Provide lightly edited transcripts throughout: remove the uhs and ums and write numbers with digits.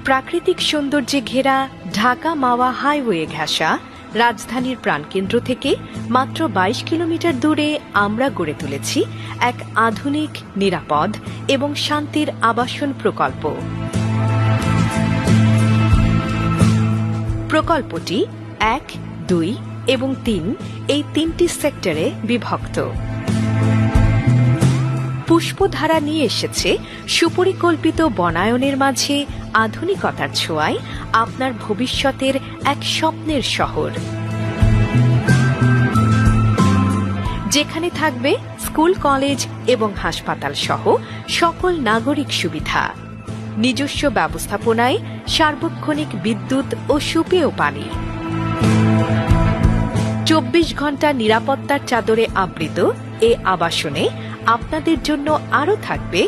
প্রাকৃতিক সৌন্দর্যে ঘেরা ঢাকা মাওয়া হাইওয়ে ঘেঁষা রাজধানীর প্রাণকেন্দ্র থেকে মাত্র ২২ কিলোমিটার দূরে আমরা গড়ে তুলেছি এক আধুনিক, নিরাপদ এবং শান্তির আবাসন প্রকল্প। প্রকল্পটি ১, ২ এবং ৩ এই তিনটি সেক্টরে বিভক্ত। পুষ্পধারা নিয়ে এসেছে সুপরিকল্পিত বনায়নের মাঝে আধুনিকতার ছোঁয়ায় আপনার ভবিষ্যতের এক স্বপ্নের শহর, যেখানে থাকবে স্কুল, কলেজ এবং হাসপাতাল সহ সকল নাগরিক সুবিধা, নিজস্ব ব্যবস্থাপনায় সার্বক্ষণিক বিদ্যুৎ ও সুপেয় পানি, ২৪ ঘণ্টা নিরাপত্তার চাদরে আবৃত এ আবাসনে আপনাদের জন্য আরও থাকবে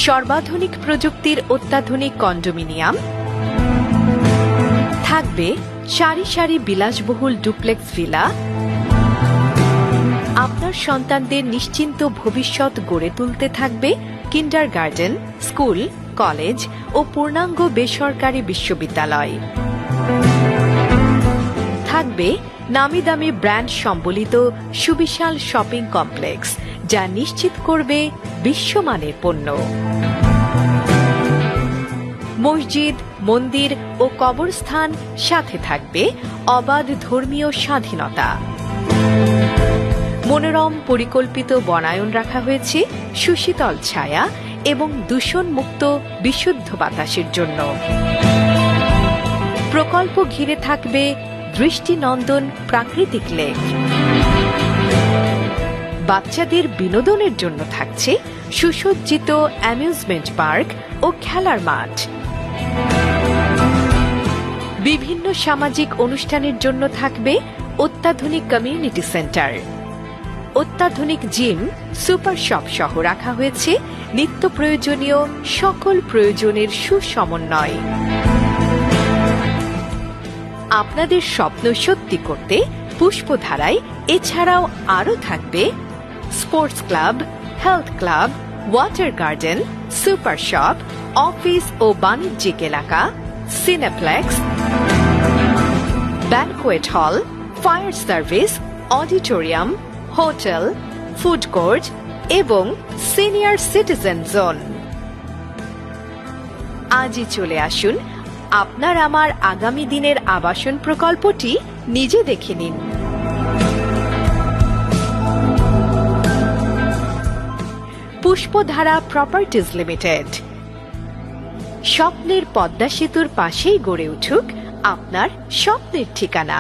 সর্বাধুনিক প্রযুক্তির অত্যাধুনিক কন্ডোমিনিয়াম, থাকবে সারি সারি বিলাসবহুল ডুপ্লেক্স ভিলা, আপনার সন্তানদের নিশ্চিন্ত ভবিষ্যৎ গড়ে তুলতে থাকবে কিন্ডারগার্টেন, স্কুল, কলেজ ও পূর্ণাঙ্গ বেসরকারি বিশ্ববিদ্যালয়, থাকবে নামি দামি ব্র্যান্ড সম্বলিত সুবিশাল শপিং কমপ্লেক্স, যা নিশ্চিত করবে বিশ্বমানের পণ্য, মসজিদ, মন্দির ও কবরস্থান, সাথে থাকবে অবাধ ধর্মীয় স্বাধীনতা। মনোরম পরিকল্পিত বনায়ন রাখা হয়েছে সুশীতল ছায়া এবং দূষণমুক্ত বিশুদ্ধ বাতাসের জন্য। প্রকল্প ঘিরে থাকবে দৃষ্টিনন্দন প্রাকৃতিক লেক। বাচ্চাদের বিনোদনের জন্য থাকছে সুসজ্জিত অ্যামিউজমেন্ট পার্ক ও খেলার মাঠ। বিভিন্ন সামাজিক অনুষ্ঠানের জন্য থাকবে অত্যাধুনিক কমিউনিটি সেন্টার, অত্যাধুনিক জিম, সুপার শপ সহ রাখা হয়েছে নিত্য প্রয়োজনীয় সকল প্রয়োজনের সুসমন্বয়। আপনাদের স্বপ্ন সত্যি করতে পুষ্পধারায় এছাড়াও আরও থাকবে sports club, health club, water garden, super shop, office ও বাণিজ্যিক এলাকা, cineplex, banquet hall, fire service, auditorium, hotel, food court এবং সিনিয়র সিটিজেন জোন। আজই চলে আসুন আপনার আমার আগামী দিনের আবাসন প্রকল্পটি নিজে দেখে নিন। পুষ্পধারা প্রপার্টিজ লিমিটেড। স্বপ্নের পদ্মা সেতুর পাশেই গড়ে উঠুক আপনার স্বপ্নের ঠিকানা।